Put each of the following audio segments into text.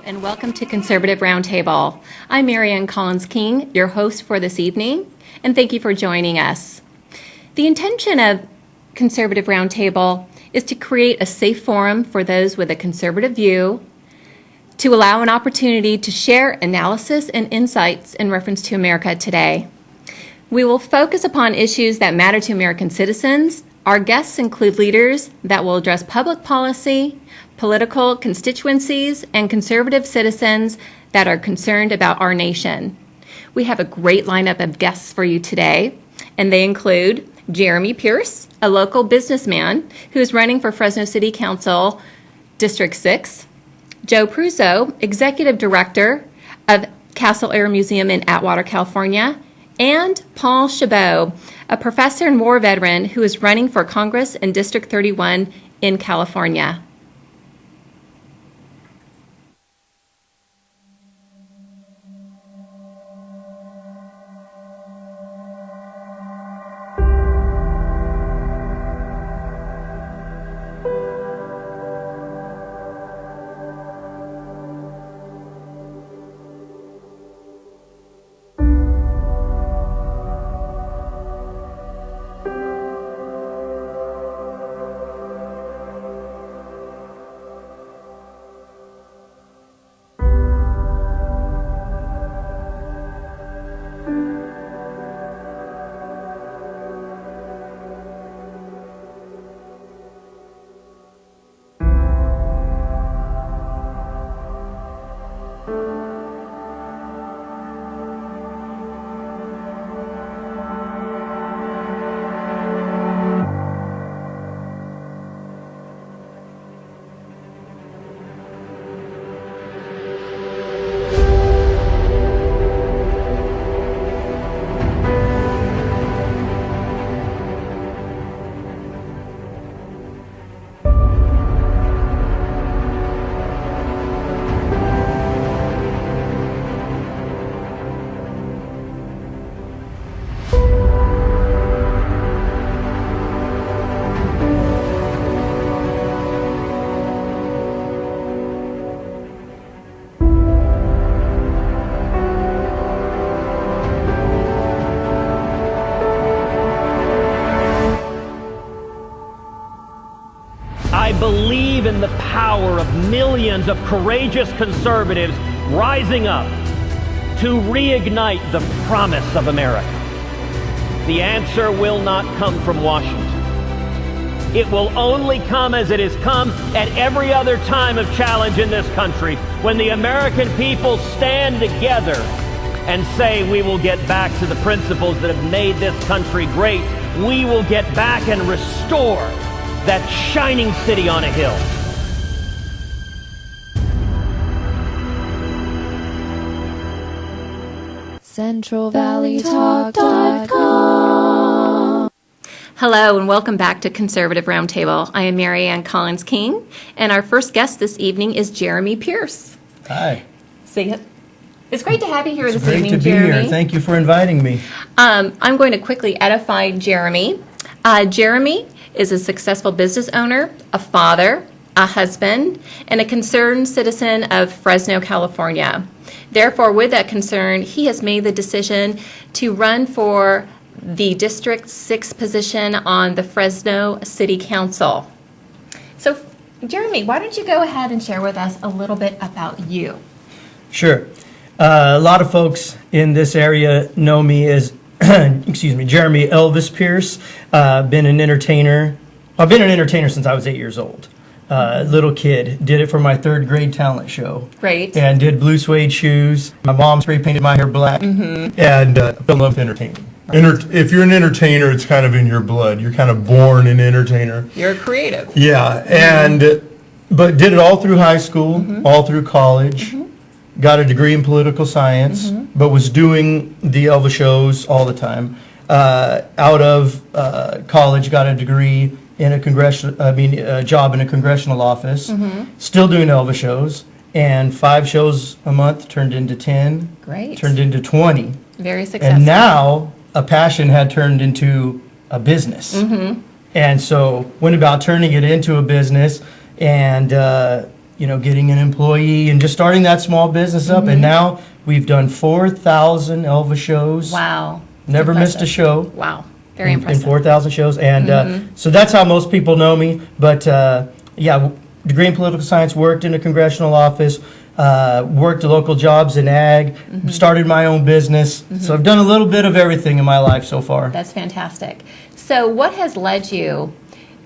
and welcome to Conservative Roundtable. I'm Marianne Collins-King, your host for this evening, and thank you for joining us. The intention of Conservative Roundtable is to create a safe forum for those with a conservative view, to allow an opportunity to share analysis and insights in reference to America today. We will focus upon issues that matter to American citizens. Our guests include leaders that will address public policy, political constituencies, and conservative citizens that are concerned about our nation. We have a great lineup of guests for you today, and they include Jeremy Pearce, a local businessman who is running for Fresno City Council, District 6, Joe Pruzzo, Executive Director of Castle Air Museum in Atwater, California, and Paul Chabot, a professor and war veteran who is running for Congress in District 31 in California. I believe in the power of millions of courageous conservatives rising up to reignite the promise of America. The answer will not come from Washington. It will only come as it has come at every other time of challenge in this country, when the American people stand together and say we will get back to the principles that have made this country great. We will get back and restore that shining city on a hill. CentralValleyTalk.com. Hello and welcome back to Conservative Roundtable. I am Marianne Collins-King, and our first guest this evening is Jeremy Pearce. Hi. See it? It's great to have you here this evening, Great to be Jeremy. here. Thank you for inviting me. I'm going to quickly edify Jeremy. Jeremy is a successful business owner, a father, a husband, and a concerned citizen of Fresno, California. Therefore, with that concern, he has made the decision to run for the District 6 position on the Fresno City Council. So, Jeremy, why don't you go ahead and share with us a little bit about you? Sure. A lot of folks in this area know me as Jeremy Elvis Pearce. Been an entertainer. I've been an entertainer since I was 8 years old. Little kid. Did it for my third grade talent show. Great. And did blue suede shoes. My mom spray painted my hair black. Mm-hmm. And fell in love with entertaining. If you're an entertainer, it's kind of in your blood. You're kind of born an entertainer. You're creative. Yeah, But did it all through high school, all through college. Got a degree in political science, but was doing the Elvis shows all the time. Out of college, got a degree in a job in a congressional office. Still doing Elvis shows, and 5 shows a month turned into 10. Great. Turned into 20. Very successful. And now a passion had turned into a business. And so went about turning it into a business, and getting an employee and just starting that small business up. And now we've done 4,000 Elva shows. Wow. Never missed a show. Wow. Very in impressive. 4,000 shows. And so that's how most people know me. But yeah, degree in political science, worked in a congressional office, worked local jobs in ag, started my own business. So I've done a little bit of everything in my life so far. That's fantastic. So what has led you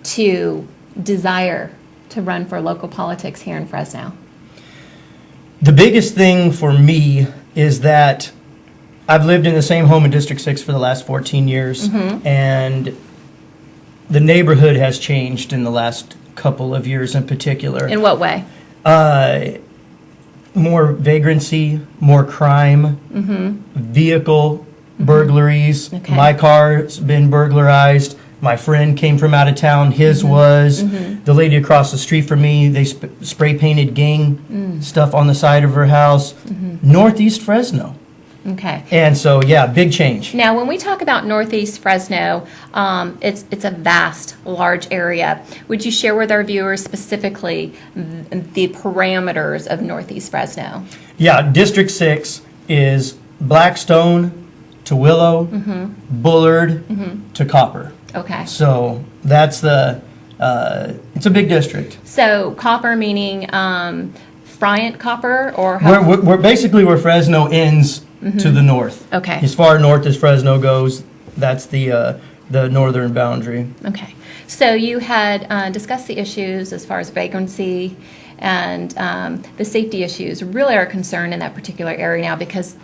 to desire to run for local politics here in Fresno? The biggest thing for me is that I've lived in the same home in District 6 for the last 14 years, and the neighborhood has changed in the last couple of years in particular. In what way? More vagrancy, more crime, vehicle burglaries. Okay. My car's been burglarized. My friend came from out of town. His was. The lady across the street from me, they spray painted gang stuff on the side of her house. Northeast Fresno. Okay. And so, yeah, big change. Now, when we talk about Northeast Fresno, it's a vast, large area. Would you share with our viewers specifically the parameters of Northeast Fresno? Yeah, District 6 is Blackstone to Willow, Bullard to Copper. Okay. So that's it's a big district. So copper meaning Friant copper, or how? We're basically where Fresno ends to the north. Okay. As far north as Fresno goes, that's the northern boundary. Okay. So you had discussed the issues as far as vagrancy and the safety issues really are a concern in that particular area now, because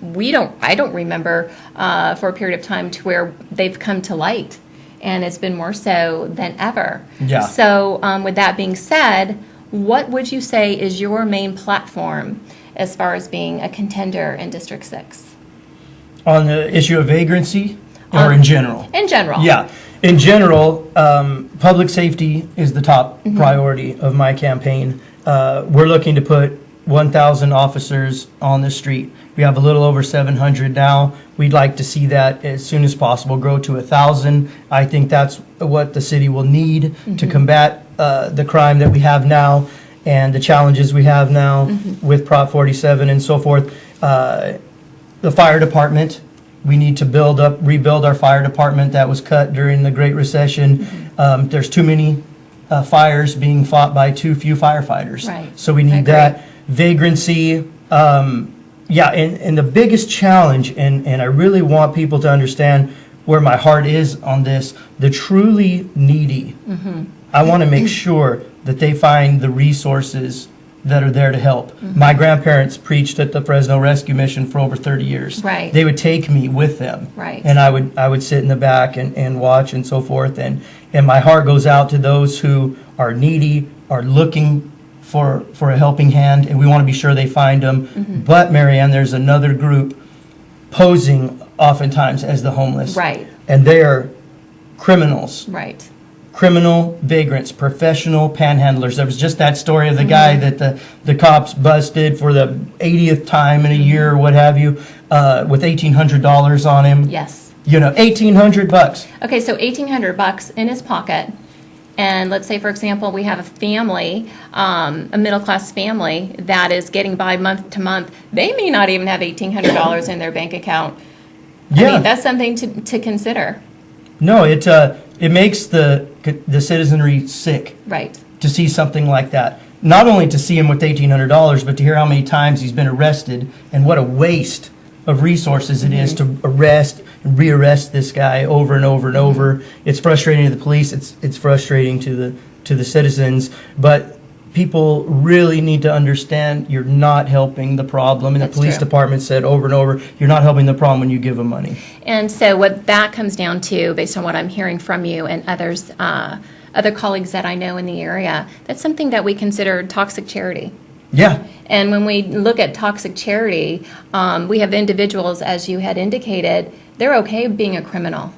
I don't remember for a period of time to where they've come to light, and it's been more so than ever. Yeah. So with that being said, what would you say is your main platform as far as being a contender in District 6? On the issue of vagrancy, or in general? In general. Yeah. In general, public safety is the top priority of my campaign. We're looking to put 1,000 officers on the street. We have a little over 700 now. We'd like to see that as soon as possible grow to 1,000. I think that's what the city will need to combat the crime that we have now and the challenges we have now with Prop 47 and so forth. The fire department, we need to rebuild our fire department that was cut during the Great Recession. There's too many fires being fought by too few firefighters. Right. So we need that. Vagrancy, yeah, and the biggest challenge, and I really want people to understand where my heart is on this, the truly needy. I want to make sure that they find the resources that are there to help. My grandparents preached at the Fresno Rescue Mission for over 30 years. Right. They would take me with them. Right. And I would sit in the back and watch and so forth. And my heart goes out to those who are needy, are looking for a helping hand, and we want to be sure they find them. But, Marianne, there's another group posing oftentimes as the homeless. Right. And they are criminals. Right. Criminal vagrants, professional panhandlers. There was just that story of the guy that the cops busted for the 80th time in a year or what have you, with $1,800 on him. Yes. $1,800. Okay, so $1,800 in his pocket. And let's say, for example, we have a family, a middle-class family that is getting by month to month. They may not even have $1,800 in their bank account. Yeah. I mean, that's something to consider. No, it makes the citizenry sick. Right. To see something like that. Not only to see him with $1,800, but to hear how many times he's been arrested and what a waste of resources it is to arrest and rearrest this guy over and over and over. It's frustrating to the police. It's frustrating to the citizens. But people really need to understand you're not helping the problem. And That's the police true. department said over and over, you're not helping the problem when you give them money. And so what that comes down to, based on what I'm hearing from you and others, other colleagues that I know in the area, that's something that we consider toxic charity. Yeah. And when we look at toxic charity, we have individuals, as you had indicated, they're okay being a criminal.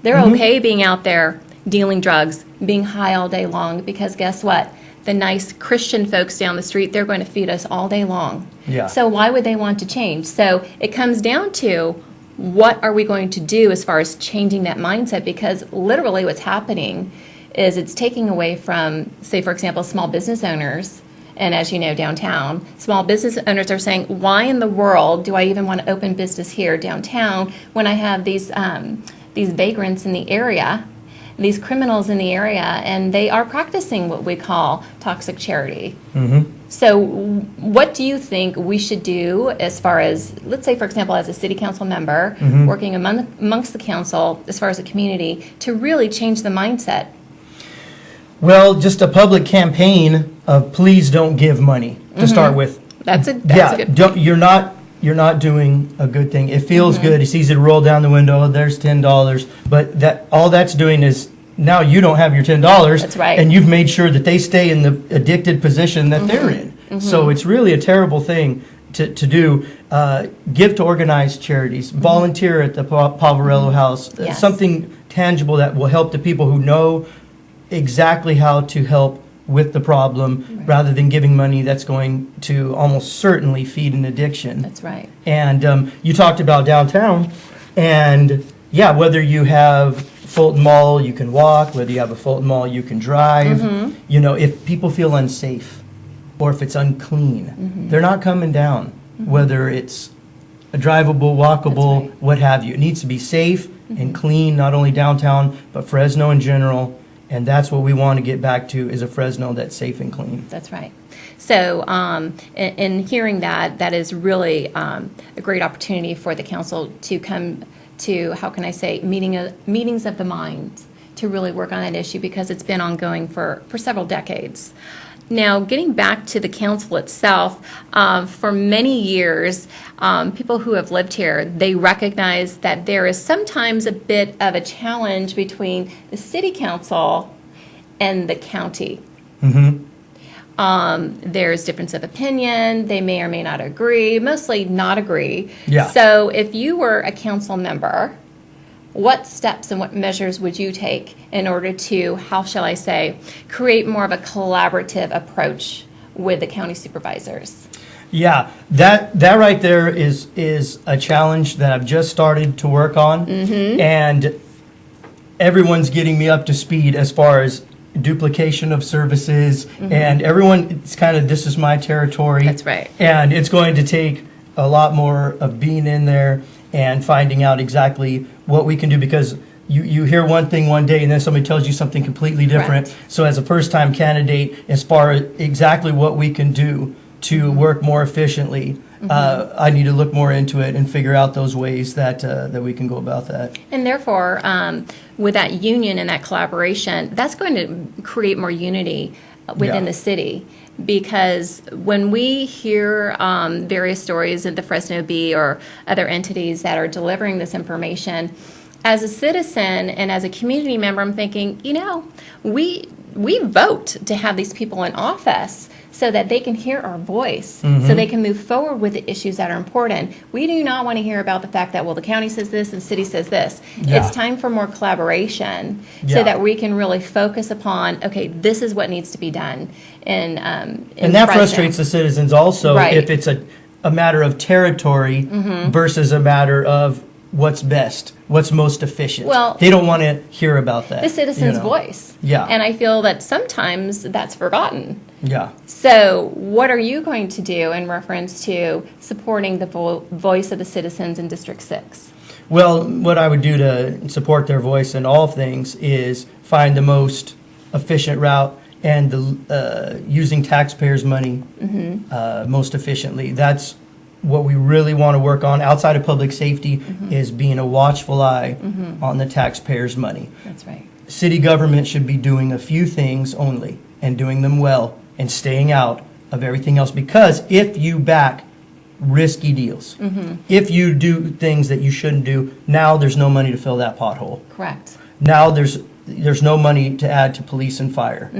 They're okay being out there dealing drugs, being high all day long, because guess what? The nice Christian folks down the street, they're going to feed us all day long. Yeah. So why would they want to change? So it comes down to, what are we going to do as far as changing that mindset? Because literally what's happening is it's taking away from, say, for example, small business owners And as you know, downtown, small business owners are saying, why in the world do I even want to open business here downtown when I have these vagrants in the area, these criminals in the area, and they are practicing what we call toxic charity. So what do you think we should do as far as, let's say, for example, as a city council member, working amongst the council, as far as a community, to really change the mindset? Well, just a public campaign of please don't give money to start with. That's a good point. You're not doing a good thing. It feels good. It's easy to roll down the window. Oh, there's $10, but all that's doing is now you don't have your $10. That's right. And you've made sure that they stay in the addicted position that they're in. So it's really a terrible thing to do. Give to organized charities. Volunteer at the Poverello House. Yes. Something tangible that will help the people who know exactly how to help with the problem, rather than giving money that's going to almost certainly feed an addiction. That's right. And you talked about downtown, and yeah, whether you have Fulton Mall, you can walk. Whether you have a Fulton Mall, you can drive. You know, if people feel unsafe or if it's unclean, they're not coming down, whether it's a drivable, walkable, what have you. It needs to be safe and clean, not only downtown, but Fresno in general. And that's what we want to get back to, is a Fresno that's safe and clean. That's right. So in hearing that, that is really a great opportunity for the council to come to, how can I say, meetings of the mind to really work on that issue, because it's been ongoing for several decades. Now, getting back to the council itself, for many years, people who have lived here, they recognize that there is sometimes a bit of a challenge between the city council and the county. There's difference of opinion. They may or may not agree, mostly not agree. Yeah. So if you were a council member, what steps and what measures would you take in order to, how shall I say, create more of a collaborative approach with the county supervisors? Yeah, that right there is a challenge that I've just started to work on, and everyone's getting me up to speed as far as duplication of services, and everyone, it's kind of, this is my territory. That's right. And it's going to take a lot more of being in there and finding out exactly what we can do, because you hear one thing one day and then somebody tells you something completely different. Correct. So as a first-time candidate, as far as exactly what we can do to work more efficiently, I need to look more into it and figure out those ways that we can go about that. And therefore, with that union and that collaboration, that's going to create more unity within the city. Because when we hear various stories of the Fresno Bee or other entities that are delivering this information, as a citizen and as a community member, I'm thinking, you know, we vote to have these people in office so that they can hear our voice, so they can move forward with the issues that are important. We do not want to hear about the fact that, well, the county says this and the city says this. Yeah. It's time for more collaboration so that we can really focus upon, okay, this is what needs to be done. And that frustrates the citizens also, Right. if it's a matter of territory versus a matter of what's best, what's most efficient. Well, they don't want to hear about that. the citizen's voice. Yeah. And I feel that sometimes that's forgotten. Yeah. So what are you going to do in reference to supporting the voice of the citizens in District 6? Well, what I would do to support their voice in all things is find the most efficient route and using taxpayers' money most efficiently. That's what we really want to work on outside of public safety, is being a watchful eye on the taxpayers' money. That's right. City government should be doing a few things only and doing them well and staying out of everything else, because if you back risky deals, if you do things that you shouldn't do, now there's no money to fill that pothole. Correct. Now there's no money to add to police and fire.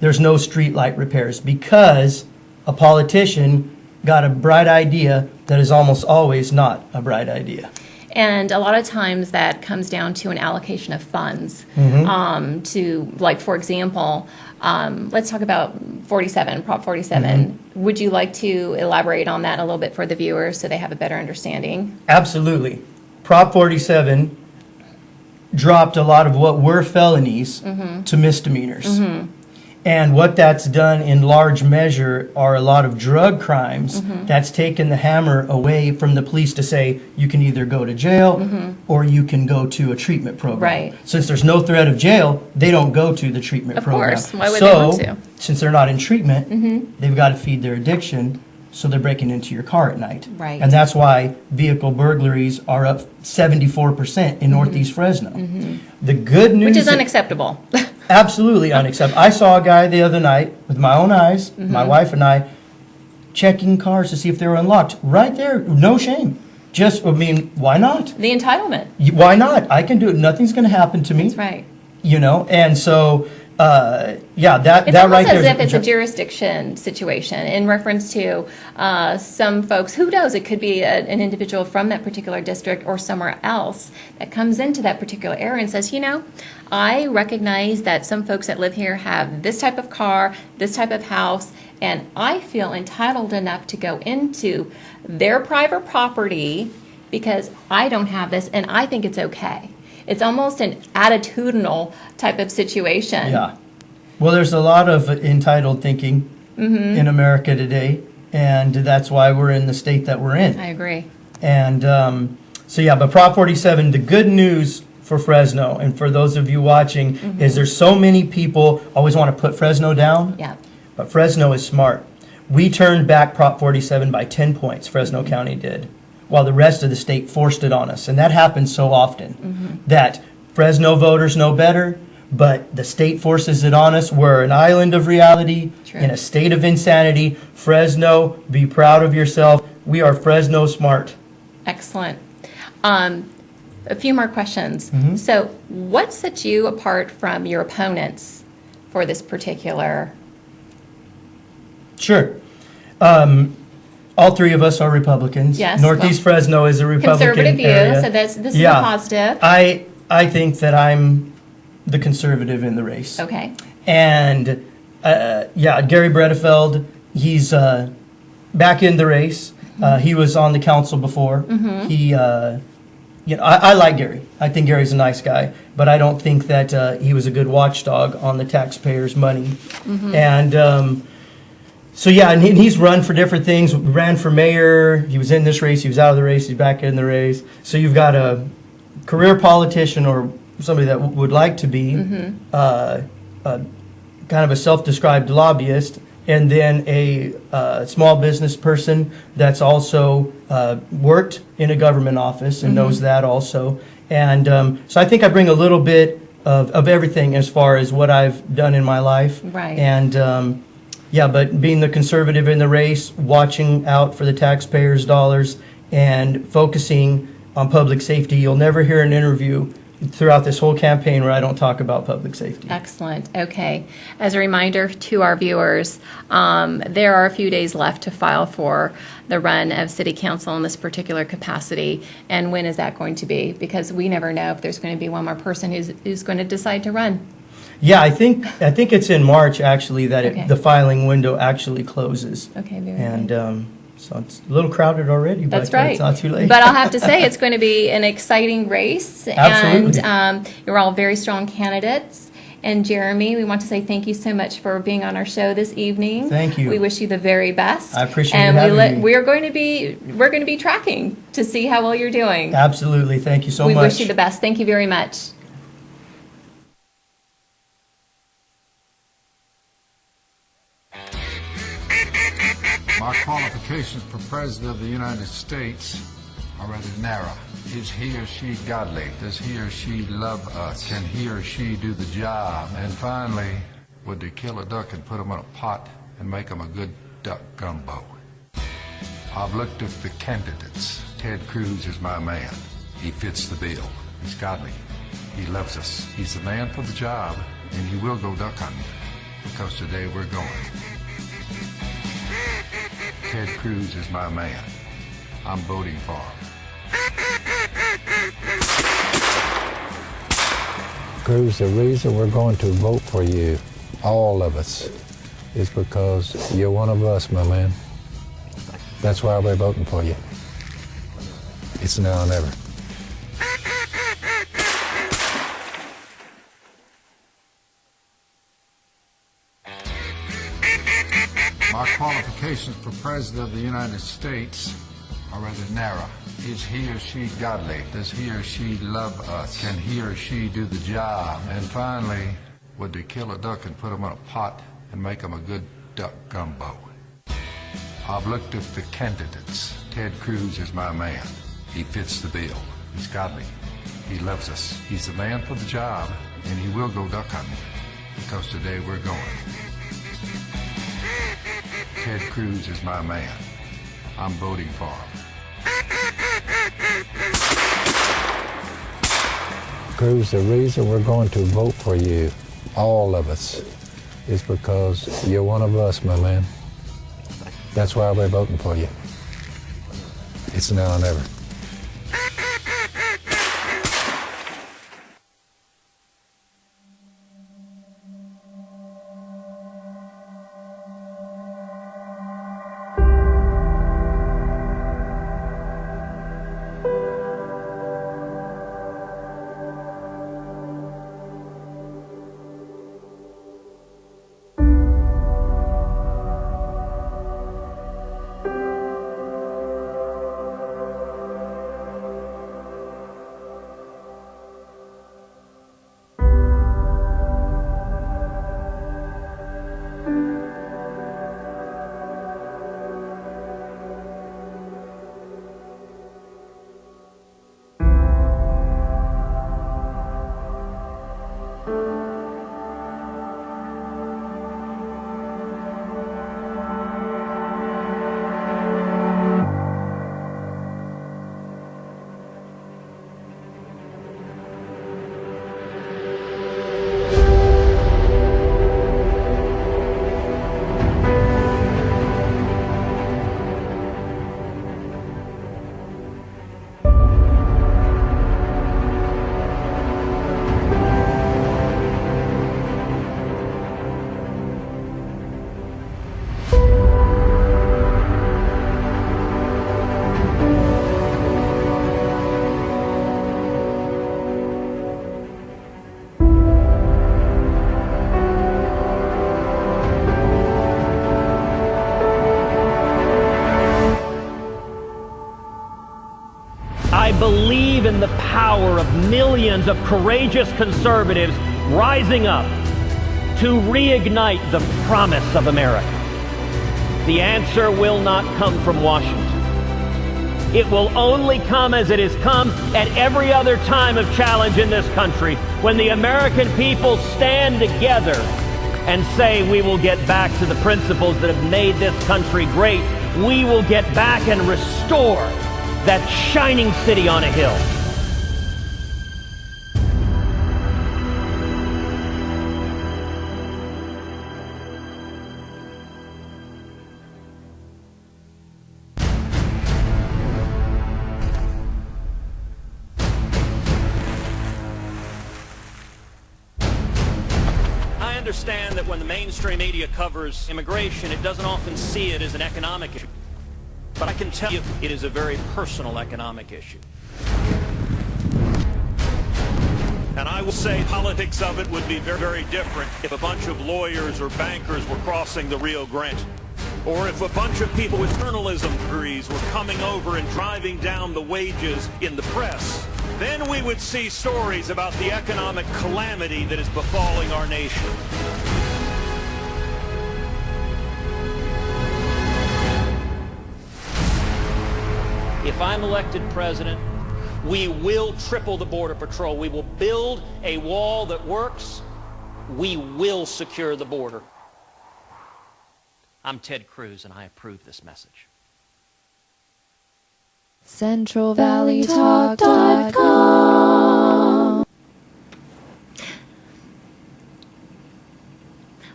There's no street light repairs because a politician got a bright idea that is almost always not a bright idea. And a lot of times that comes down to an allocation of funds to, like, for example, let's talk about 47, Prop 47. Would you like to elaborate on that a little bit for the viewers so they have a better understanding? Absolutely. Prop 47 dropped a lot of what were felonies to misdemeanors. And what that's done in large measure are a lot of drug crimes. That's taken the hammer away from the police to say you can either go to jail or you can go to a treatment program. Right. Since there's no threat of jail, they don't go to the treatment Of program. course. Why would they want to? Since they're not in treatment, they've got to feed their addiction, so they're breaking into your car at night. Right. And that's why vehicle burglaries are up 74% in Northeast Fresno. The good news... Which is unacceptable. Absolutely unacceptable. I saw a guy the other night with my own eyes, my wife and I, checking cars to see if they were unlocked. Right there, no shame. Just, I mean, why not? The entitlement. Why not? I can do it. Nothing's going to happen to me. That's right. You know, and so, yeah, that It's right almost there. as if it's a jurisdiction situation in reference to some folks. Who knows? It could be an individual from that particular district or somewhere else that comes into that particular area and says, you know, I recognize that some folks that live here have this type of car, this type of house, and I feel entitled enough to go into their private property because I don't have this and I think it's okay. It's almost an attitudinal type of situation. Yeah. Well, there's a lot of entitled thinking in America today, and that's why we're in the state that we're in. I agree. And so, yeah, but Prop 47, the good news for Fresno, and for those of you watching, is there's so many people always want to put Fresno down, Yeah. but Fresno is smart. We turned back Prop 47 by 10 points, Fresno County did, while the rest of the state forced it on us. And that happens so often, that Fresno voters know better, but the state forces it on us. We're an island of reality, True. in a state of insanity. Fresno, be proud of yourself. We are Fresno smart. Excellent. A few more questions. So what sets you apart from your opponents for this particular? Sure. All three of us are Republicans. Yes, Northeast Fresno is a Republican Conservative view, area. so this is a Yeah. positive. I think that I'm the conservative in the race. Okay. And yeah, Gary Bredefeld, he's back in the race. He was on the council before. He, you know, I like Gary. I think Gary's a nice guy, but I don't think that he was a good watchdog on the taxpayers' money. And so yeah, and he's run for different things. Ran for mayor. He was in this race. He was out of the race. He's back in the race. So you've got a career politician or somebody that would like to be kind of a self-described lobbyist, and then a small business person that's also worked in a government office and knows that also. And so I think I bring a little bit of everything as far as what I've done in my life. Right. And yeah, but being the conservative in the race, watching out for the taxpayers' dollars, and focusing on public safety. You'll never hear an interview throughout this whole campaign where I don't talk about public safety. Excellent. Okay. As a reminder to our viewers, there are a few days left to file for the run of City Council in this particular capacity. And when is that going to be? Because we never know if there's going to be one more person who's going to decide to run. Yeah, I think it's in March actually that Okay. the filing window actually closes. Okay, very And good. so it's a little crowded already, That's but right. it's not too late. But I'll have to say it's going to be an exciting race. Absolutely. And you're all very strong candidates. And Jeremy, we want to say thank you so much for being on our show this evening. Thank you. We wish you the very best. I appreciate and you having me. we're going to be tracking to see how well you're doing. Absolutely. Thank you so we much. wish you the best. Thank you very much. My qualifications for President of the United States are rather narrow. Is he or she godly? Does he or she love us? Can he or she do the job? And finally, would they kill a duck and put him in a pot and make him a good duck gumbo? I've looked at the candidates. Ted Cruz is my man. He fits the bill. He's godly. He loves us. He's the man for the job, and he will go duck hunting, because today we're going. Ted Cruz is my man. I'm voting for him. Cruz, the reason we're going to vote for you, all of us, is because you're one of us, my man. That's why we're voting for you. It's now or never. My qualifications for President of the United States are rather narrow. Is he or she godly? Does he or she love us? Can he or she do the job? And finally, would they kill a duck and put him in a pot and make him a good duck gumbo? I've looked at the candidates. Ted Cruz is my man. He fits the bill. He's godly. He loves us. He's the man for the job, and he will go duck hunting, because today we're going. Ted Cruz is my man. I'm voting for him. Cruz, the reason we're going to vote for you, all of us, is because you're one of us, my man. That's why we're voting for you. It's now or never. I believe in the power of millions of courageous conservatives rising up to reignite the promise of America. The answer will not come from Washington. It will only come as it has come at every other time of challenge in this country, when the American people stand together and say we will get back to the principles that have made this country great. We will get back and restore that shining city on a hill. I understand that when the mainstream media covers immigration, it doesn't often see it as an economic issue. But I can tell you it is a very personal economic issue. And I will say politics of it would be very, very different if a bunch of lawyers or bankers were crossing the Rio Grande. Or if a bunch of people with journalism degrees were coming over and driving down the wages in the press. Then we would see stories about the economic calamity that is befalling our nation. If I'm elected president, we will triple the Border Patrol. We will build a wall that works. We will secure the border. I'm Ted Cruz, and I approve this message. CentralValleyTalk.com.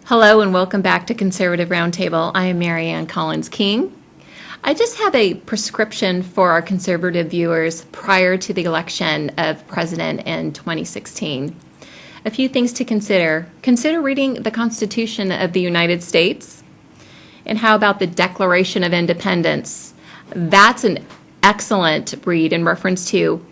Hello and welcome back to Conservative Roundtable. I am Marianne Collins-King. I just have a prescription for our conservative viewers prior to the election of president in 2016. A few things to consider. Consider reading the Constitution of the United States. And how about the Declaration of Independence? That's an excellent read in reference to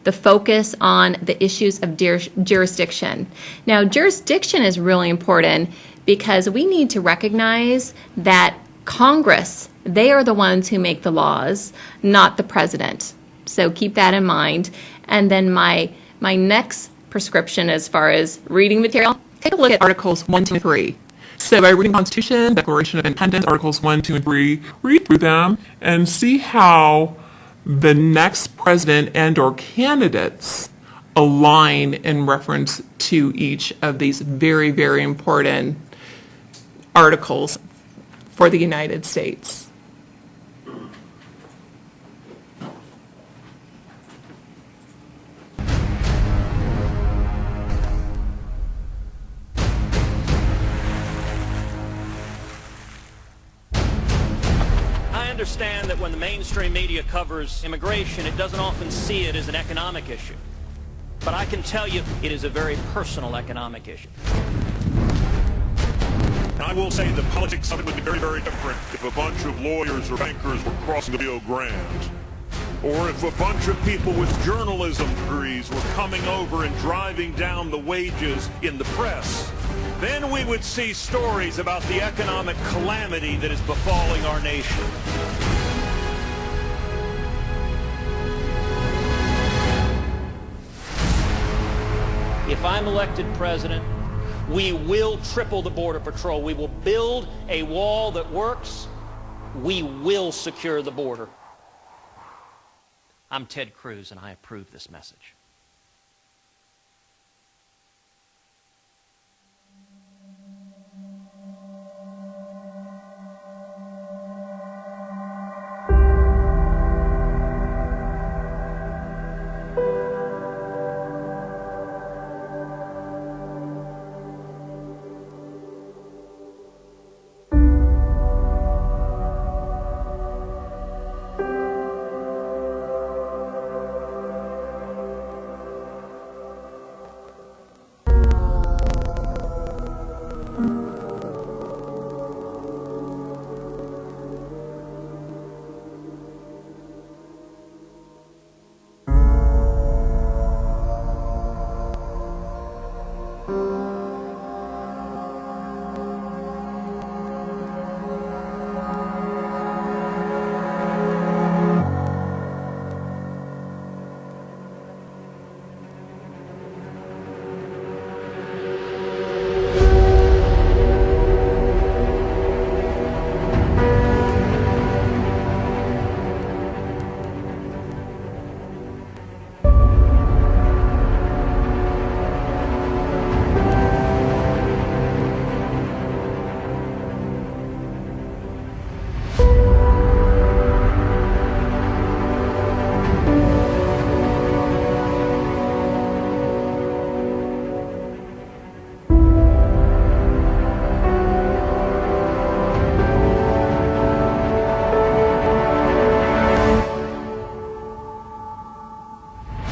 the focus on the issues of jurisdiction. Now, jurisdiction is really important because we need to recognize that Congress, they are the ones who make the laws, not the president. So keep that in mind. And then my next prescription as far as reading material, take a look at Articles 1, 2, and 3. So by reading Constitution, Declaration of Independence, Articles 1, 2, and 3, read through them and see how the next president and or candidates align in reference to each of these very, very important articles for the United States. I understand that when the mainstream media covers immigration, it doesn't often see it as an economic issue. But I can tell you it is a very personal economic issue. I will say the politics of it would be very, very different if a bunch of lawyers or bankers were crossing the Rio Grande. Or if a bunch of people with journalism degrees were coming over and driving down the wages in the press. Then we would see stories about the economic calamity that is befalling our nation. If I'm elected president, we will triple the Border Patrol. We will build a wall that works. We will secure the border. I'm Ted Cruz, and I approve this message.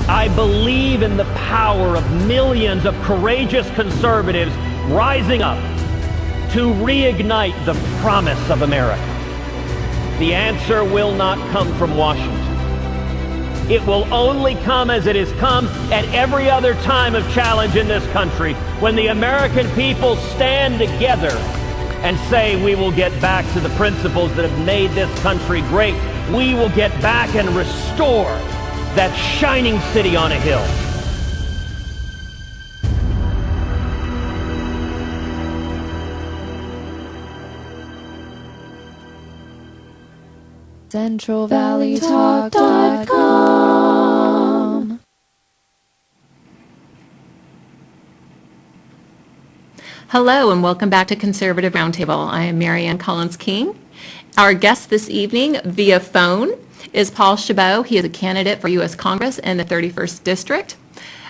I believe in the power of millions of courageous conservatives rising up to reignite the promise of America. The answer will not come from Washington. It will only come as it has come at every other time of challenge in this country, when the American people stand together and say we will get back to the principles that have made this country great. We will get back and restore that shining city on a hill. CentralValleyTalk.com. Hello and welcome back to Conservative Roundtable. I am Marianne Collins-King. Our guest this evening via phone is Paul Chabot. He is a candidate for U.S. Congress in the 31st District.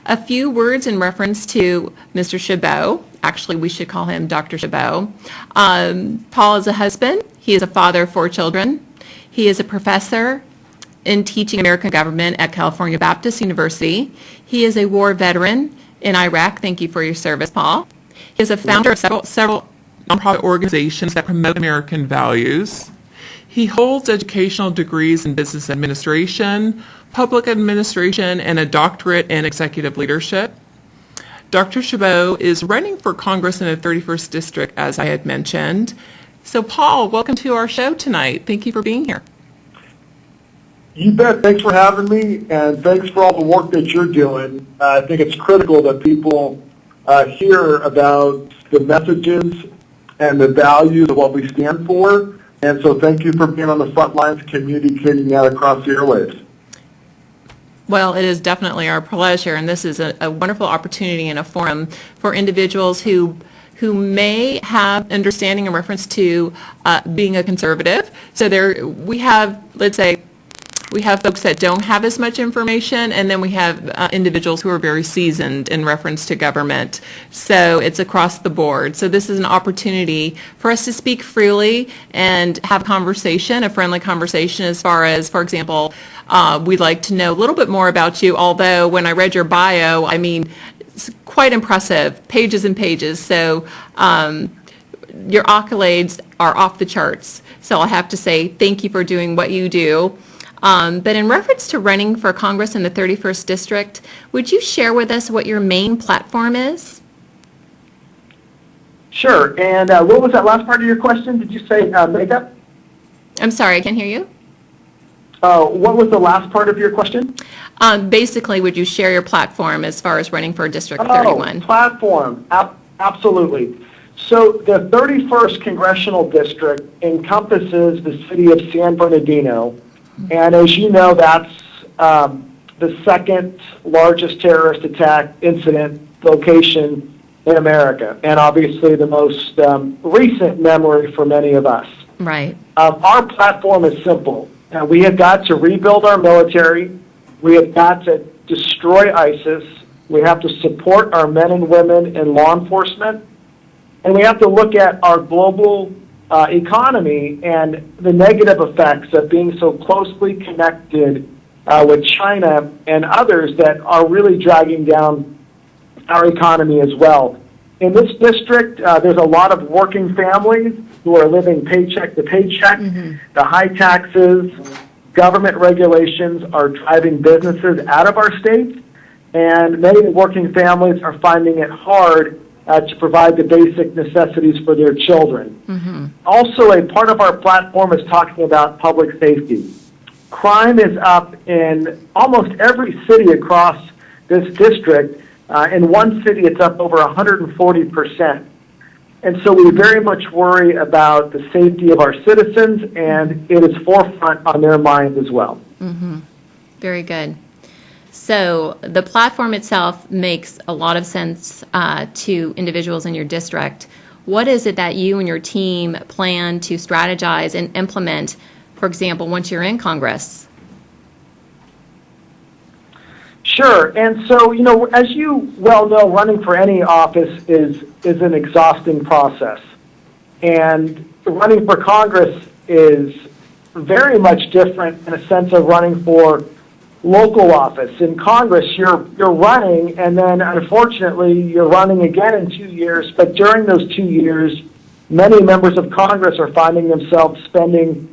A few words in reference to Mr. Chabot. Actually, we should call him Dr. Chabot. Paul is a husband. He is a father of 4 children. He is a professor in teaching American government at California Baptist University. He is a war veteran in Iraq. Thank you for your service, Paul. He is a founder of several nonprofit organizations that promote American values. He holds educational degrees in business administration, public administration, and a doctorate in executive leadership. Dr. Chabot is running for Congress in the 31st District, as I had mentioned. So, Paul, welcome to our show tonight. Thank you for being here. You bet. Thanks for having me, and thanks for all the work that you're doing. I think it's critical that people hear about the messages and the values of what we stand for. And so thank you for being on the front lines communicating that across the airwaves. Well, it is definitely our pleasure, and this is a wonderful opportunity and a forum for individuals who may have understanding in reference to being a conservative. So we have, let's say, we have folks that don't have as much information, and then we have individuals who are very seasoned in reference to government. So it's across the board. So this is an opportunity for us to speak freely and have a conversation, a friendly conversation, as far as, for example, we'd like to know a little bit more about you, although when I read your bio, I mean, it's quite impressive, pages and pages. So your accolades are off the charts. So I'll have to say thank you for doing what you do. But in reference to running for Congress in the 31st District, would you share with us what your main platform is? Sure. And what was that last part of your question? Did you say makeup? I'm sorry, I can't hear you. What was the last part of your question? Basically, would you share your platform as far as running for District 31? Platform. Absolutely. So the 31st Congressional District encompasses the city of San Bernardino. And as you know, that's the second largest terrorist attack incident location in America, and obviously the most recent memory for many of us. Right. Our platform is simple. We have got to rebuild our military. We have got to destroy ISIS. We have to support our men and women in law enforcement. And we have to look at our global economy and the negative effects of being so closely connected with China and others that are really dragging down our economy as well. In this district, there's a lot of working families who are living paycheck to paycheck. Mm-hmm. The high taxes, government regulations are driving businesses out of our state, and many working families are finding it hard to provide the basic necessities for their children. Mm-hmm. Also, a part of our platform is talking about public safety. Crime is up in almost every city across this district. In one city, it's up over 140%. And so we very much worry about the safety of our citizens, and it is forefront on their minds as well. Mm-hmm. Very good. So the platform itself makes a lot of sense to individuals in your district. What is it that you and your team plan to strategize and implement, for example, once you're in Congress? Sure. And so, as you well know, running for any office is an exhausting process. And running for Congress is very much different in a sense of running for local office. In Congress, you're running, and then unfortunately you're running again in 2 years, but during those 2 years, many members of Congress are finding themselves spending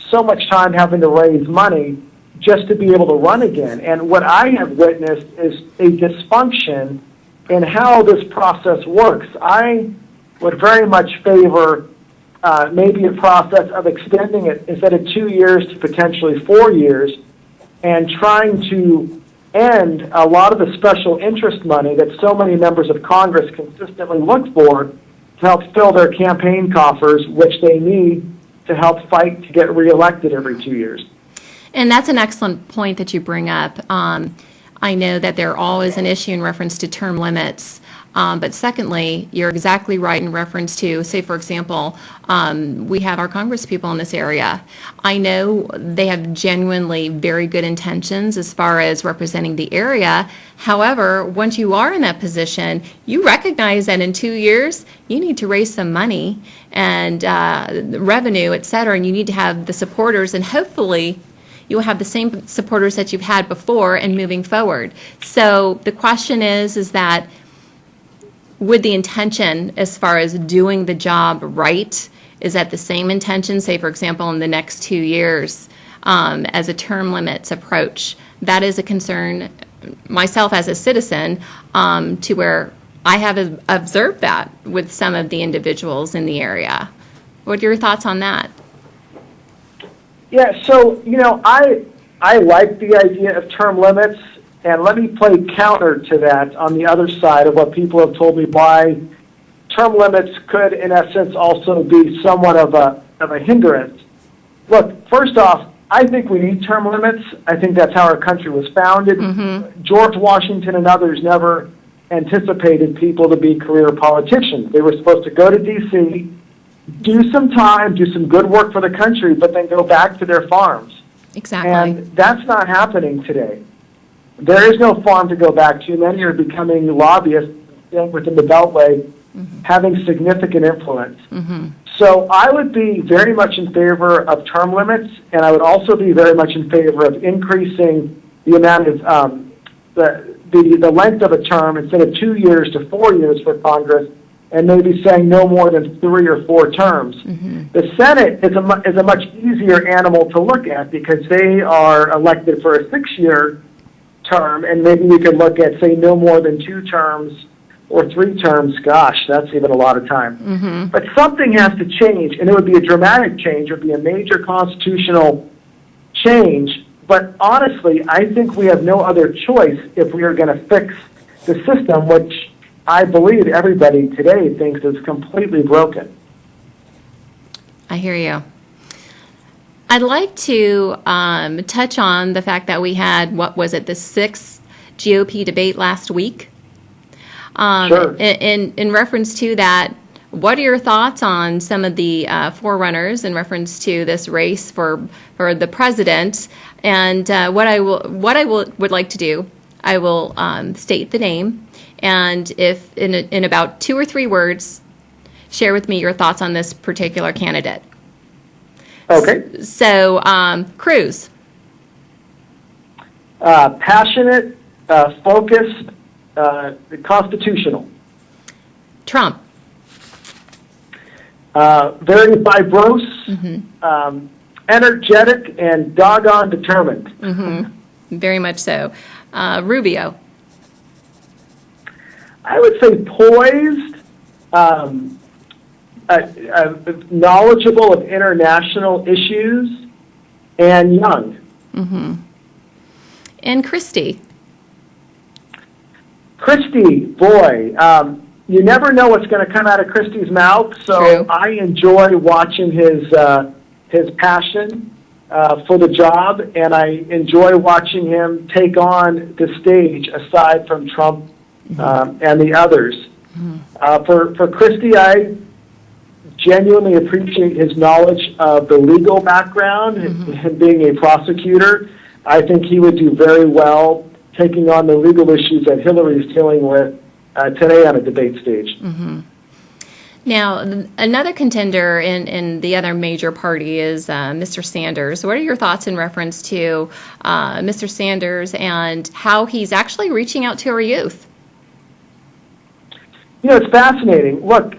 so much time having to raise money just to be able to run again. And what I have witnessed is a dysfunction in how this process works. I would very much favor maybe a process of extending it instead of 2 years to potentially 4 years, and trying to end a lot of the special interest money that so many members of Congress consistently look for to help fill their campaign coffers, which they need to help fight to get reelected every 2 years. And that's an excellent point that you bring up. I know that there always an issue in reference to term limits. But secondly, you're exactly right in reference to, say, for example, we have our congresspeople in this area. I know they have genuinely very good intentions as far as representing the area. However, once you are in that position, you recognize that in 2 years, you need to raise some money and revenue, et cetera, and you need to have the supporters, and hopefully you'll have the same supporters that you've had before and moving forward. So the question is that with the intention as far as doing the job right, is that the same intention, say, for example, in the next 2 years as a term limits approach? That is a concern, myself as a citizen, to where I have observed that with some of the individuals in the area. What are your thoughts on that? Yeah, so, I like the idea of term limits, and let me play counter to that on the other side of what people have told me why term limits could, in essence, also be somewhat of a hindrance. Look, first off, I think we need term limits. I think that's how our country was founded. George Washington and others never anticipated people to be career politicians. They were supposed to go to D.C., do some time, do some good work for the country, but then go back to their farms. Exactly. And that's not happening today. There is no farm to go back to. Many are becoming lobbyists within the Beltway, having significant influence. So I would be very much in favor of term limits, and I would also be very much in favor of increasing the amount of the length of a term instead of 2 years to 4 years for Congress, and maybe saying no more than 3 or 4 terms. The Senate is a much easier animal to look at because they are elected for a 6-year term, and maybe we could look at, say, no more than 2 terms or 3 terms. Gosh, that's even a lot of time. But something has to change, and it would be a dramatic change. It would be a major constitutional change. But honestly, I think we have no other choice if we are going to fix the system, which I believe everybody today thinks is completely broken. I hear you. I'd like to touch on the fact that we had, what was it, the 6th GOP debate last week? Sure. In reference to that, what are your thoughts on some of the forerunners in reference to this race for the president? And what I would like to do, I will state the name, and if in about 2 or 3 words, share with me your thoughts on this particular candidate. Okay. So, Cruz. Passionate, focused, constitutional. Trump. Very fibrose, energetic, and doggone determined. Very much so. Rubio. I would say poised, knowledgeable of international issues, and young. And Christie. Christie, boy, you never know what's going to come out of Christie's mouth, so True. I enjoy watching his passion for the job, and I enjoy watching him take on the stage aside from Trump and the others. For Christie, I genuinely appreciate his knowledge of the legal background, him being a prosecutor. I think he would do very well taking on the legal issues that Hillary is dealing with today on a debate stage. Now, another contender in the other major party is Mr. Sanders. What are your thoughts in reference to Mr. Sanders and how he's actually reaching out to our youth? It's fascinating. Look,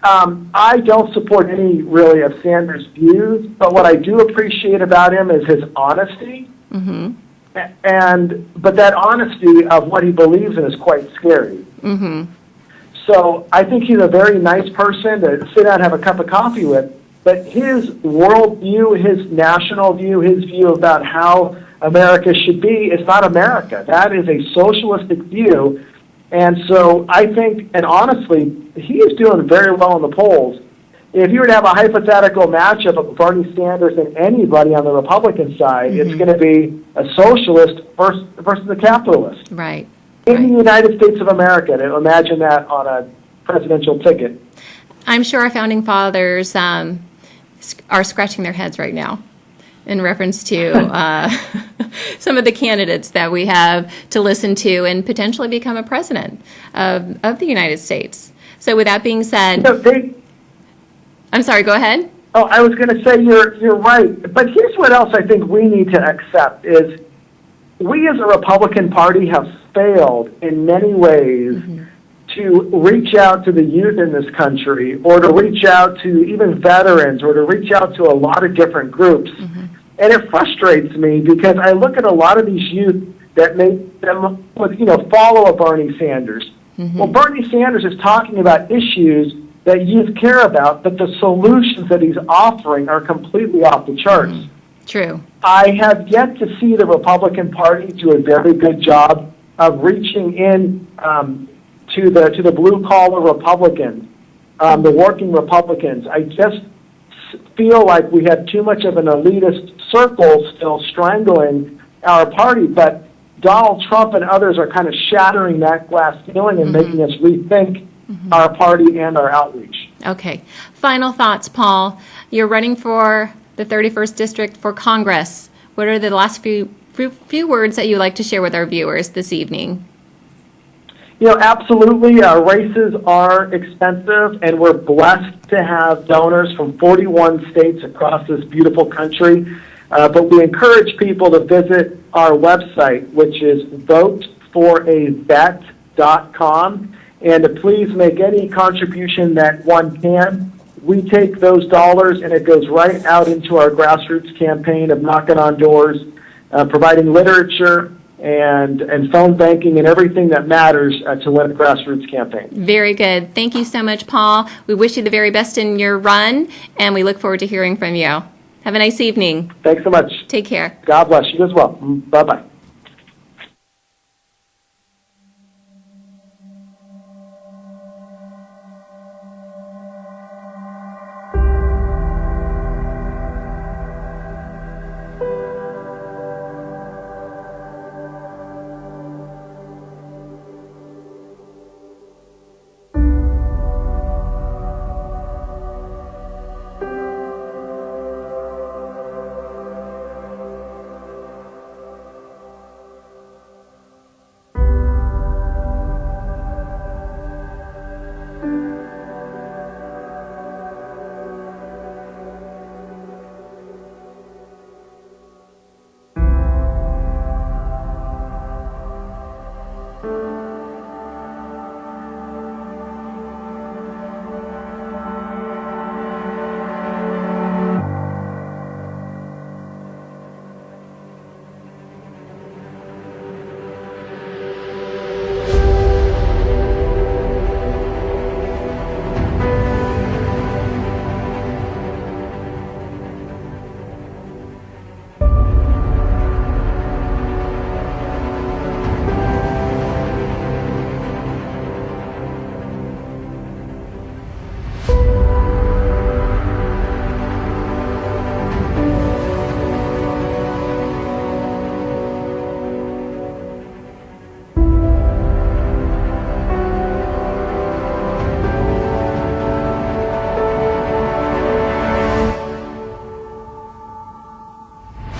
I don't support any really of Sanders' views, but what I do appreciate about him is his honesty. But that honesty of what he believes in is quite scary. So I think he's a very nice person to sit down and have a cup of coffee with. But his worldview, his national view, his view about how America should be is not America. That is a socialistic view. And so I think, and honestly, he is doing very well in the polls. If you were to have a hypothetical matchup of Bernie Sanders and anybody on the Republican side, it's going to be a socialist versus a capitalist. Right. In the United States of America, to imagine that on a presidential ticket. I'm sure our founding fathers are scratching their heads right now in reference to some of the candidates that we have to listen to and potentially become a president of the United States. So with that being said, I'm sorry, go ahead. Oh, I was going to say you're right. But here's what else I think we need to accept is we as a Republican Party have failed in many ways to reach out to the youth in this country or to reach out to even veterans or to reach out to a lot of different groups. And it frustrates me because I look at a lot of these youth that make them follow a Bernie Sanders Well, Bernie Sanders is talking about issues that youth care about, but the solutions that he's offering are completely off the charts. True. I have yet to see the Republican Party do a very good job of reaching in to the blue-collar Republicans, the working Republicans. I just feel like we have too much of an elitist circle still strangling our party, but Donald Trump and others are kind of shattering that glass ceiling and making us rethink our party and our outreach. Okay. Final thoughts, Paul. You're running for the 31st District for Congress. What are the last few words that you'd like to share with our viewers this evening? You know, absolutely. Races are expensive, and we're blessed to have donors from 41 states across this beautiful country. But we encourage people to visit our website, which is voteforavet.com, and to please make any contribution that one can. We take those dollars, and it goes right out into our grassroots campaign of knocking on doors, providing literature, and phone banking and everything that matters to win a grassroots campaign. Very good. Thank you so much, Paul. We wish you the very best in your run, and we look forward to hearing from you. Have a nice evening. Thanks so much. Take care. God bless you as well. Bye-bye.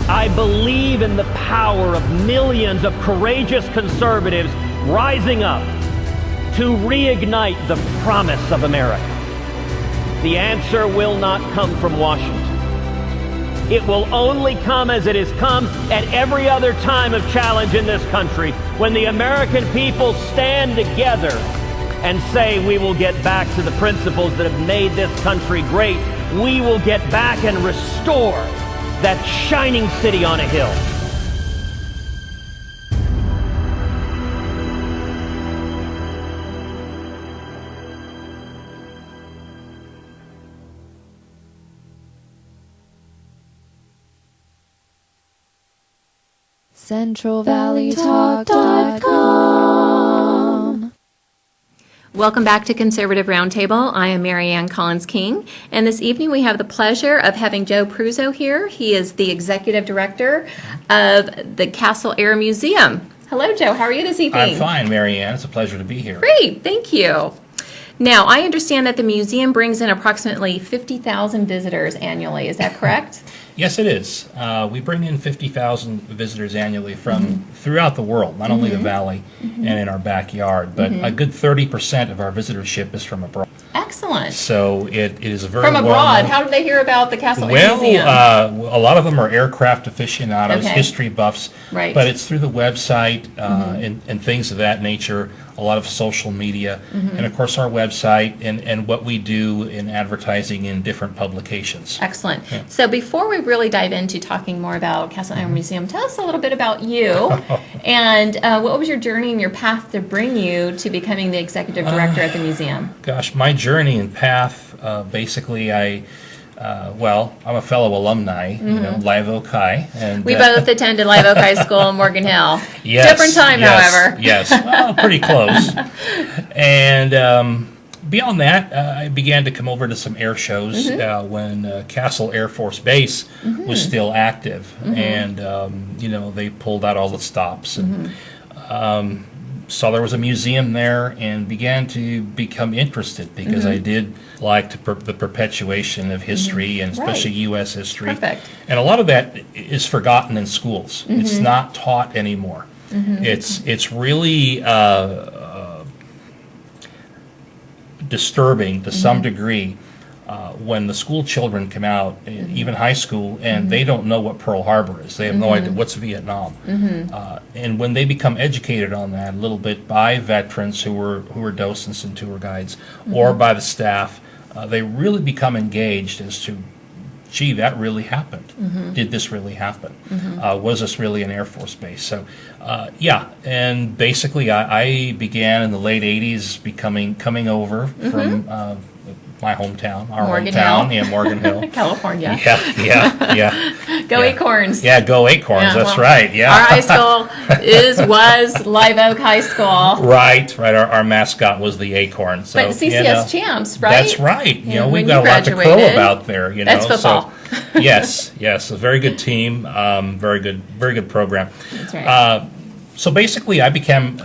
I believe in the power of millions of courageous conservatives rising up to reignite the promise of America. The answer will not come from Washington. It will only come as it has come at every other time of challenge in this country, when the American people stand together and say we will get back to the principles that have made this country great. We will get back and restore that shining city on a hill. CentralValleyTalk.com. Welcome back to Conservative Roundtable. I am Marianne Collins-King, and this evening we have the pleasure of having Joe Pruzzo here. He is the Executive Director of the Castle Air Museum. Hello, Joe. How are you this evening? I'm fine, Marianne. It's a pleasure to be here. Great. Thank you. Now, I understand that the museum brings in approximately 50,000 visitors annually. Is that correct? Yes, it is. We bring in 50,000 visitors annually from throughout the world, not only the Valley and in our backyard, but a good 30% of our visitorship is from abroad. Excellent. So it is a very From abroad, how did they hear about the Castle Air Museum? Well, a lot of them are aircraft aficionados, history buffs, right. But it's through the website and things of that nature, a lot of social media, and of course our website and what we do in advertising in different publications. Excellent. Yeah. So before we really dive into talking more about Castle Air Museum, tell us a little bit about you And what was your journey and your path to bring you to becoming the executive director at the museum? Gosh, my journey and path, basically I'm a fellow alumni, Live Oak High. And, we both attended Live Oak High School in Morgan Hill. Yes, different time, however. Yes, well, pretty close. And beyond that, I began to come over to some air shows when Castle Air Force Base was still active. And, they pulled out all the stops. And saw there was a museum there and began to become interested because I did like the perpetuation of history and especially U.S. history. Perfect. And a lot of that is forgotten in schools. It's not taught anymore. It's really disturbing to some degree when the school children come out, even high school, and they don't know what Pearl Harbor is. They have no idea what's Vietnam. And when they become educated on that a little bit by veterans who were docents and tour guides, or by the staff, they really become engaged as to, gee, that really happened. Did this really happen? Was this really an Air Force base? So, and basically I began in the late 80s coming over from my hometown, our Morgan hometown, Hill. Morgan Hill. California. Yeah. Go Acorns. Yeah, go Acorns, Yeah, that's well, right, yeah. Our high school was Live Oak High School. Right, our mascot was the Acorn. So, But CCS champs, right? That's right. And We've when got a you lot to crow graduated, about there. that's football. So, yes, a very good team, very good program. That's right. So basically, I became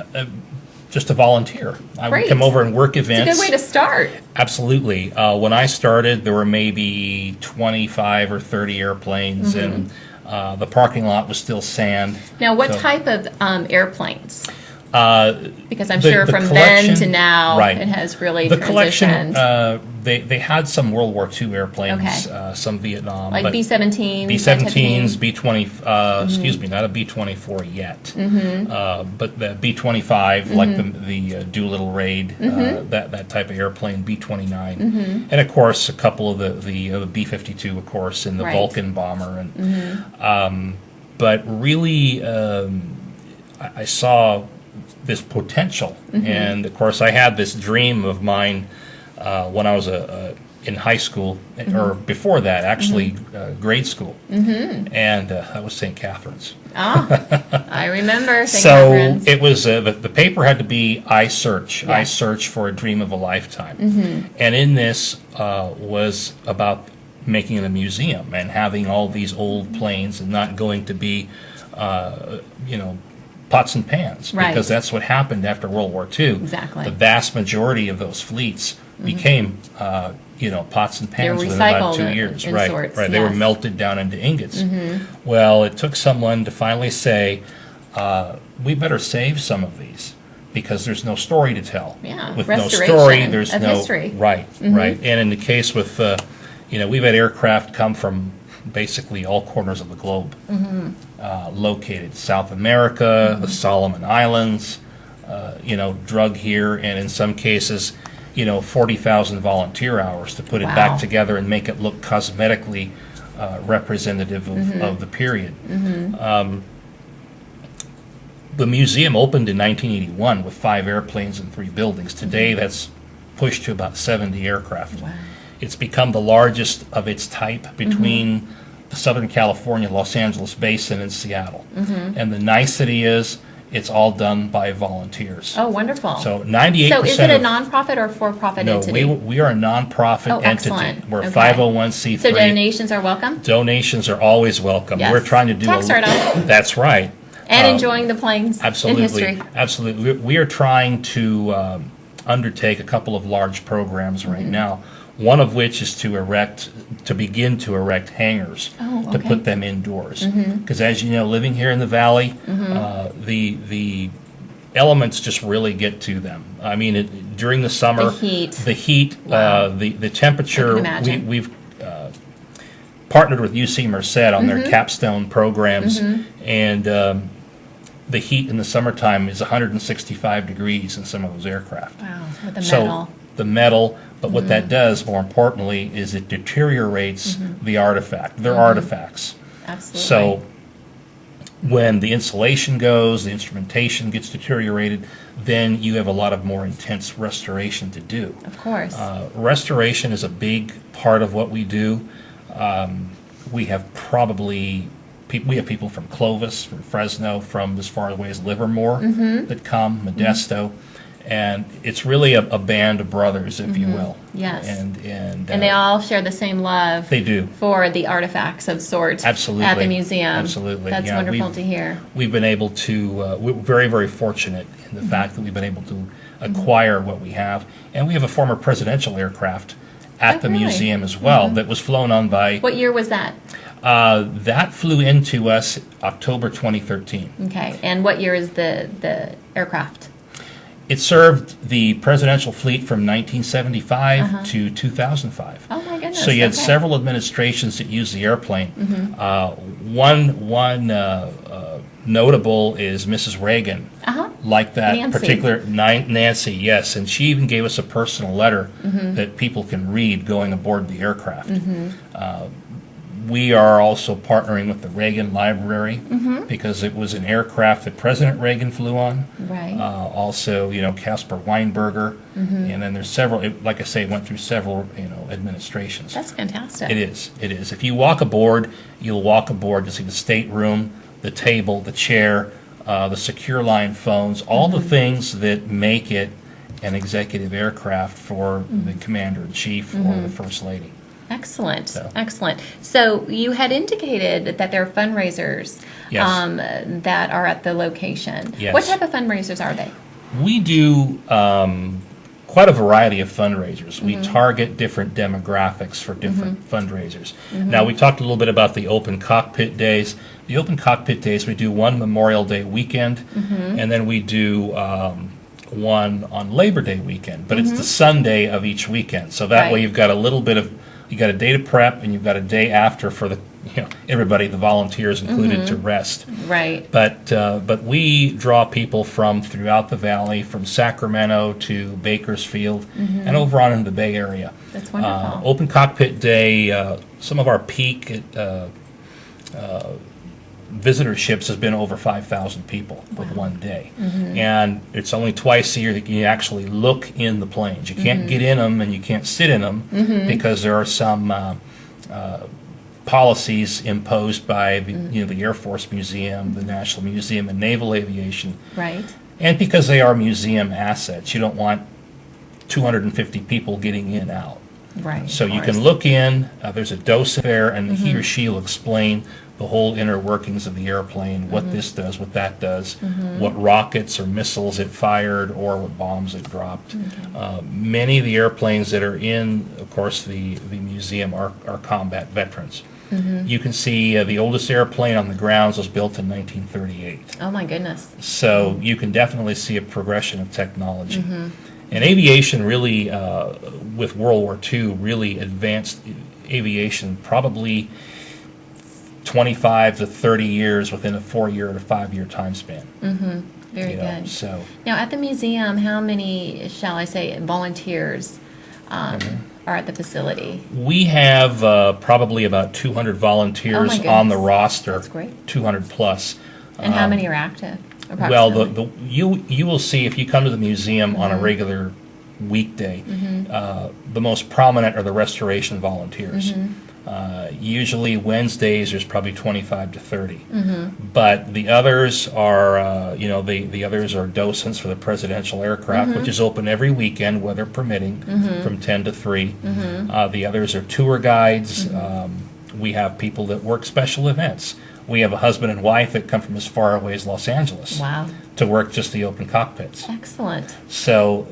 just a volunteer. I would Great. come over and work events. It's a good way to start. Absolutely. When I started, there were maybe 25 or 30 airplanes, and the parking lot was still sand. Now, what So- type of airplanes? Because I'm The- sure the from collection- then to now, right. it has really The transitioned. collection, they had some World War II airplanes, Okay. some Vietnam. Like but B-17s? B-17s, B-20, excuse me, not a B-24 yet, but the B-25, like the Doolittle Raid, that type of airplane, B-29, and of course a couple of the B-52, of course, and the Right. Vulcan bomber, and but really I saw this potential, and of course I had this dream of mine when I was in high school, or before that, actually, grade school, and that was St. Catherine's. I remember St. So Catherine's. it was the paper had to be I search Yeah. for a dream of a lifetime, and in this was about making it a museum and having all these old planes and not going to be pots and pans, Right. because that's what happened after World War II. Exactly. The vast majority of those fleets became, pots and pans They're within about recycled 2 years. in Right, sorts, right. They were yes. melted down into ingots. Well, it took someone to finally say, we better save some of these because there's no story to tell. Yeah, With no restoration story, there's of no history. Right, right. And in the case with, we've had aircraft come from basically all corners of the globe, located South America, the Solomon Islands, drug here, and in some cases, 40,000 volunteer hours to put it Wow. back together and make it look cosmetically representative of the period. The museum opened in 1981 with 5 airplanes and 3 buildings. Today, that's pushed to about 70 aircraft. Wow. It's become the largest of its type between the Southern California, Los Angeles basin and Seattle. And the nicety is it's all done by volunteers. Oh, wonderful. So 98%. So is it a of- nonprofit or for-profit No, entity? we are a nonprofit Oh, entity. excellent. We're a Okay. 501c3. So donations are welcome? Donations are always welcome. Yes. We're trying to do Tax write-off. That's right. And enjoying the planes Absolutely, in history. absolutely. We are trying to undertake a couple of large programs right now. One of which is to begin to erect hangars Oh, to okay. put them indoors. Because as you know, living here in the valley, the elements just really get to them. I mean, during the summer, The heat. Wow. the temperature. I can imagine. We've partnered with UC Merced on their capstone programs, and the heat in the summertime is 165 degrees in some of those aircraft. Wow, with the So metal. the metal, but what that does, more importantly, is it deteriorates the artifact. They're artifacts. Absolutely. So When the insulation goes, the instrumentation gets deteriorated, then you have a lot of more intense restoration to do. Of course. Restoration is a big part of what we do. We have people from Clovis, from Fresno, from as far away as Livermore that come, Modesto. And it's really a band of brothers, if you will. Yes. And they all share the same love. They do. For the artifacts of sorts. Absolutely. At the museum. Absolutely. That's wonderful to hear. We've been able to, we're very, very fortunate in the fact that we've been able to acquire what we have. And we have a former presidential aircraft at the museum as well that was flown on by... What year was that? That flew into us October 2013. Okay. And what year is the aircraft? It served the presidential fleet from 1975 to 2005. Oh my goodness! So you had several administrations that used the airplane. One notable is Mrs. Reagan. Like that Nancy. particular Nancy, yes, and she even gave us a personal letter that people can read going aboard the aircraft. We are also partnering with the Reagan Library because it was an aircraft that President Reagan flew on. Right. Also, Caspar Weinberger, and then there's several. Like I say, it went through several, administrations. That's fantastic. It is. It is. If you walk aboard, you'll walk aboard to see the stateroom, the table, the chair, the secure line phones, all the things that make it an executive aircraft for the commander-in-chief or the first lady. Excellent, excellent. So you had indicated that there are fundraisers that are at the location. Yes. What type of fundraisers are they? We do quite a variety of fundraisers. We target different demographics for different fundraisers. Now, we talked a little bit about the Open Cockpit Days. The Open Cockpit Days, we do one Memorial Day weekend, and then we do one on Labor Day weekend. But it's the Sunday of each weekend. So that way you've got a little bit of... You got a day to prep, and you've got a day after for the everybody, the volunteers included, to rest. Right. But we draw people from throughout the valley, from Sacramento to Bakersfield, and over on into the Bay Area. That's wonderful. Open Cockpit Day. Some of our peak visitorships has been over 5,000 people with one day. And it's only twice a year that you actually look in the planes. You can't get in them and you can't sit in them because there are some policies imposed by the Air Force Museum, the National Museum of Naval Aviation. Right. And because they are museum assets, you don't want 250 people getting in and out. Right. So you can look in, there's a docent there, and he or she will explain the whole inner workings of the airplane, what this does, what that does, what rockets or missiles it fired, or what bombs it dropped. Many of the airplanes that are in, of course, the museum are combat veterans. You can see the oldest airplane on the grounds was built in 1938. Oh my goodness. So you can definitely see a progression of technology. And aviation really, with World War II, really advanced aviation probably 25 to 30 years within a 4-year to 5-year time span. Very good. So now at the museum, how many, shall I say, volunteers are at the facility? We have probably about 200 volunteers on the roster. That's great. 200 plus. And how many are active? Well, you will see if you come to the museum on a regular weekday, the most prominent are the restoration volunteers. Usually Wednesdays there's probably 25 to 30, but the others are the others are docents for the presidential aircraft, which is open every weekend, weather permitting, from 10 to 3. The others are tour guides. We have people that work special events. We have a husband and wife that come from as far away as Los Angeles to work just the open cockpits. Excellent. So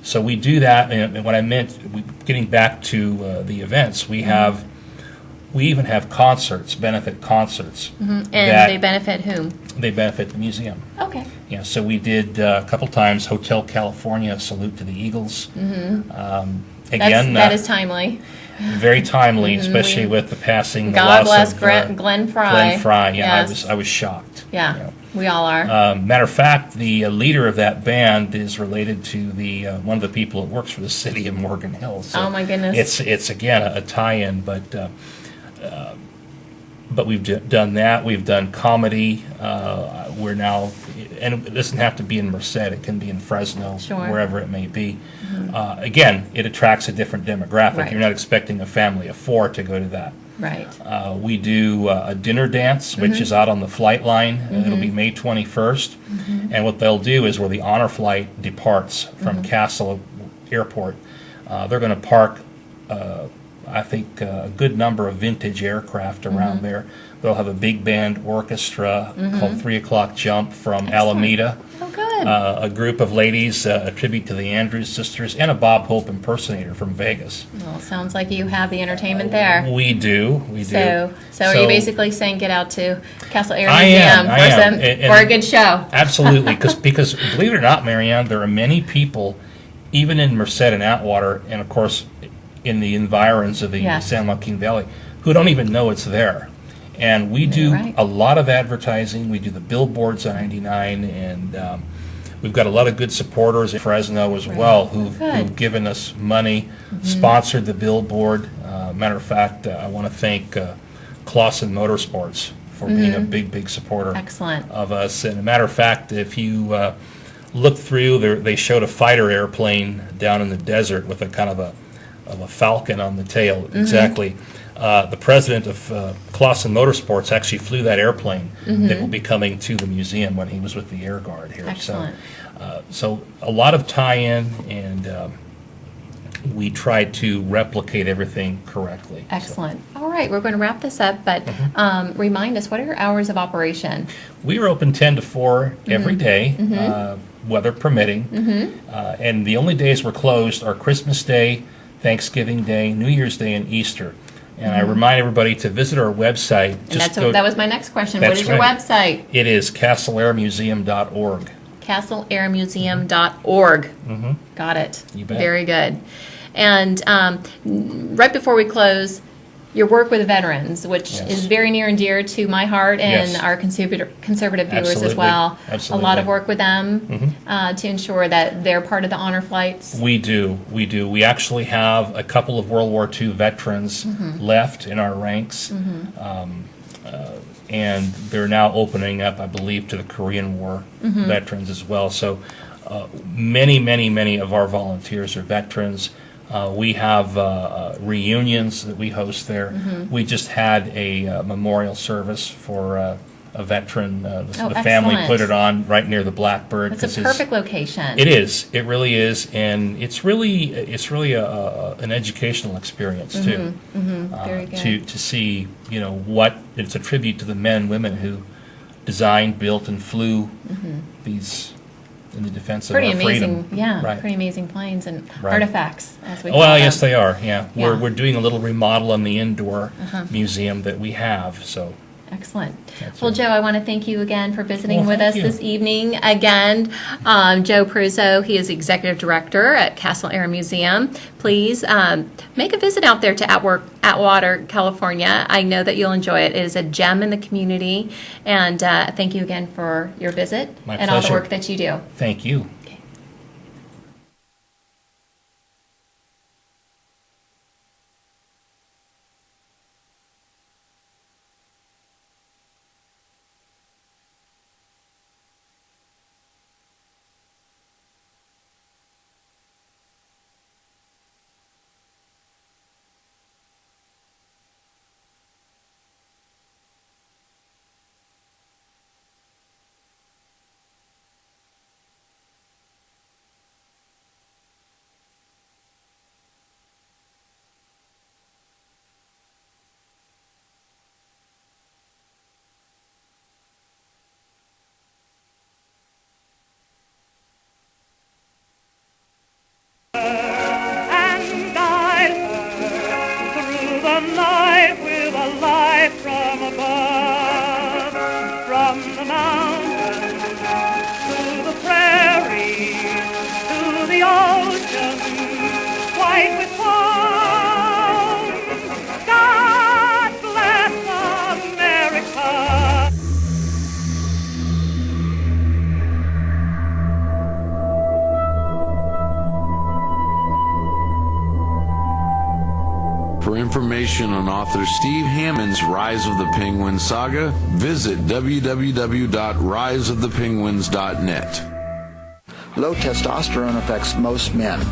so we do that, and what I meant, getting back to the events, we even have concerts, benefit concerts. And they benefit whom? They benefit the museum. Okay. Yeah, so we did a couple times Hotel California, Salute to the Eagles. Again, that is timely. Very timely, especially with the passing. God bless of, Glenn Fry. Glenn Fry, yeah, Yes. I was shocked. Yeah, we all are. Matter of fact, the leader of that band is related to the one of the people that works for the city of Morgan Hill. So oh my goodness! It's again a tie-in, But we've done that. We've done comedy. We're now, and it doesn't have to be in Merced. It can be in Fresno, Sure. wherever it may be. Again, it attracts a different demographic. Right. You're not expecting a family of 4 to go to that. Right. We do a dinner dance, which is out on the flight line. It'll be May 21st. And what they'll do is where the honor flight departs from Castle Airport, they're going to park, I think, a good number of vintage aircraft around there. They'll have a big band orchestra called 3 O'Clock Jump from Alameda. Oh, good. A group of ladies, a tribute to the Andrews sisters, and a Bob Hope impersonator from Vegas. Well, sounds like you have the entertainment there. We do. So are you basically saying get out to Castle Air I Museum am. for a good show? Absolutely, because believe it or not, Marianne, there are many people, even in Merced and Atwater, and of course in the environs of the Yes. San Joaquin Valley, who don't even know it's there. And we do Right. a lot of advertising. We do the billboards on 99, and we've got a lot of good supporters in Fresno as well who've given us money, sponsored the billboard. Matter of fact, I want to thank Clausen Motorsports for being a big supporter Excellent. of us. And a matter of fact, if you look through, they showed a fighter airplane down in the desert with a kind of a falcon on the tail. Exactly. The president of Clausen Motorsports actually flew that airplane that will be coming to the museum when he was with the Air Guard here. Excellent. So a lot of tie-in, and we try to replicate everything correctly. Excellent. All right, we're going to wrap this up, but remind us, what are your hours of operation? We are open 10 to 4 every day, weather permitting. And the only days we're closed are Christmas Day, Thanksgiving Day, New Year's Day, and Easter. And I remind everybody to visit our website. And that was my next question. What is your website? It is castleairmuseum.org. castleairmuseum.org. Got it. You bet. Very good. And right before we close, your work with veterans, which is very near and dear to my heart and our conservative viewers as Absolutely. well. Absolutely. A lot of work with them to ensure that they're part of the honor flights. We do. We actually have a couple of World War II veterans left in our ranks. And they're now opening up, I believe, to the Korean War veterans as well. So many of our volunteers are veterans. We have reunions that we host there. We just had a memorial service for a veteran. The family excellent. put it on right near the Blackbird. It's a perfect location. It is. It really is, and it's really an educational experience too. Very good. To see, what it's a tribute to the men and women who designed, built, and flew these in the defense of our freedom. Pretty amazing planes and artifacts, as we call Well, them. yes, they are. Yeah, we're doing a little remodel on the indoor museum that we have. So. Excellent. That's Well, right. Joe, I want to thank you again for visiting with thank us you. this evening. Again, Joe Pruzzo, he is Executive Director at Castle Air Museum. Please make a visit out there to Atwater, California. I know that you'll enjoy it. It is a gem in the community. And thank you again for your visit My and all the pleasure. work that you do. Thank you. And I through the night with a light from above, from the mountains to the prairie, to the ocean, white with foam. God bless America. For information on author Steve Hammond's Rise of the Penguin saga, visit www.riseofthepenguins.net. Low testosterone affects most men.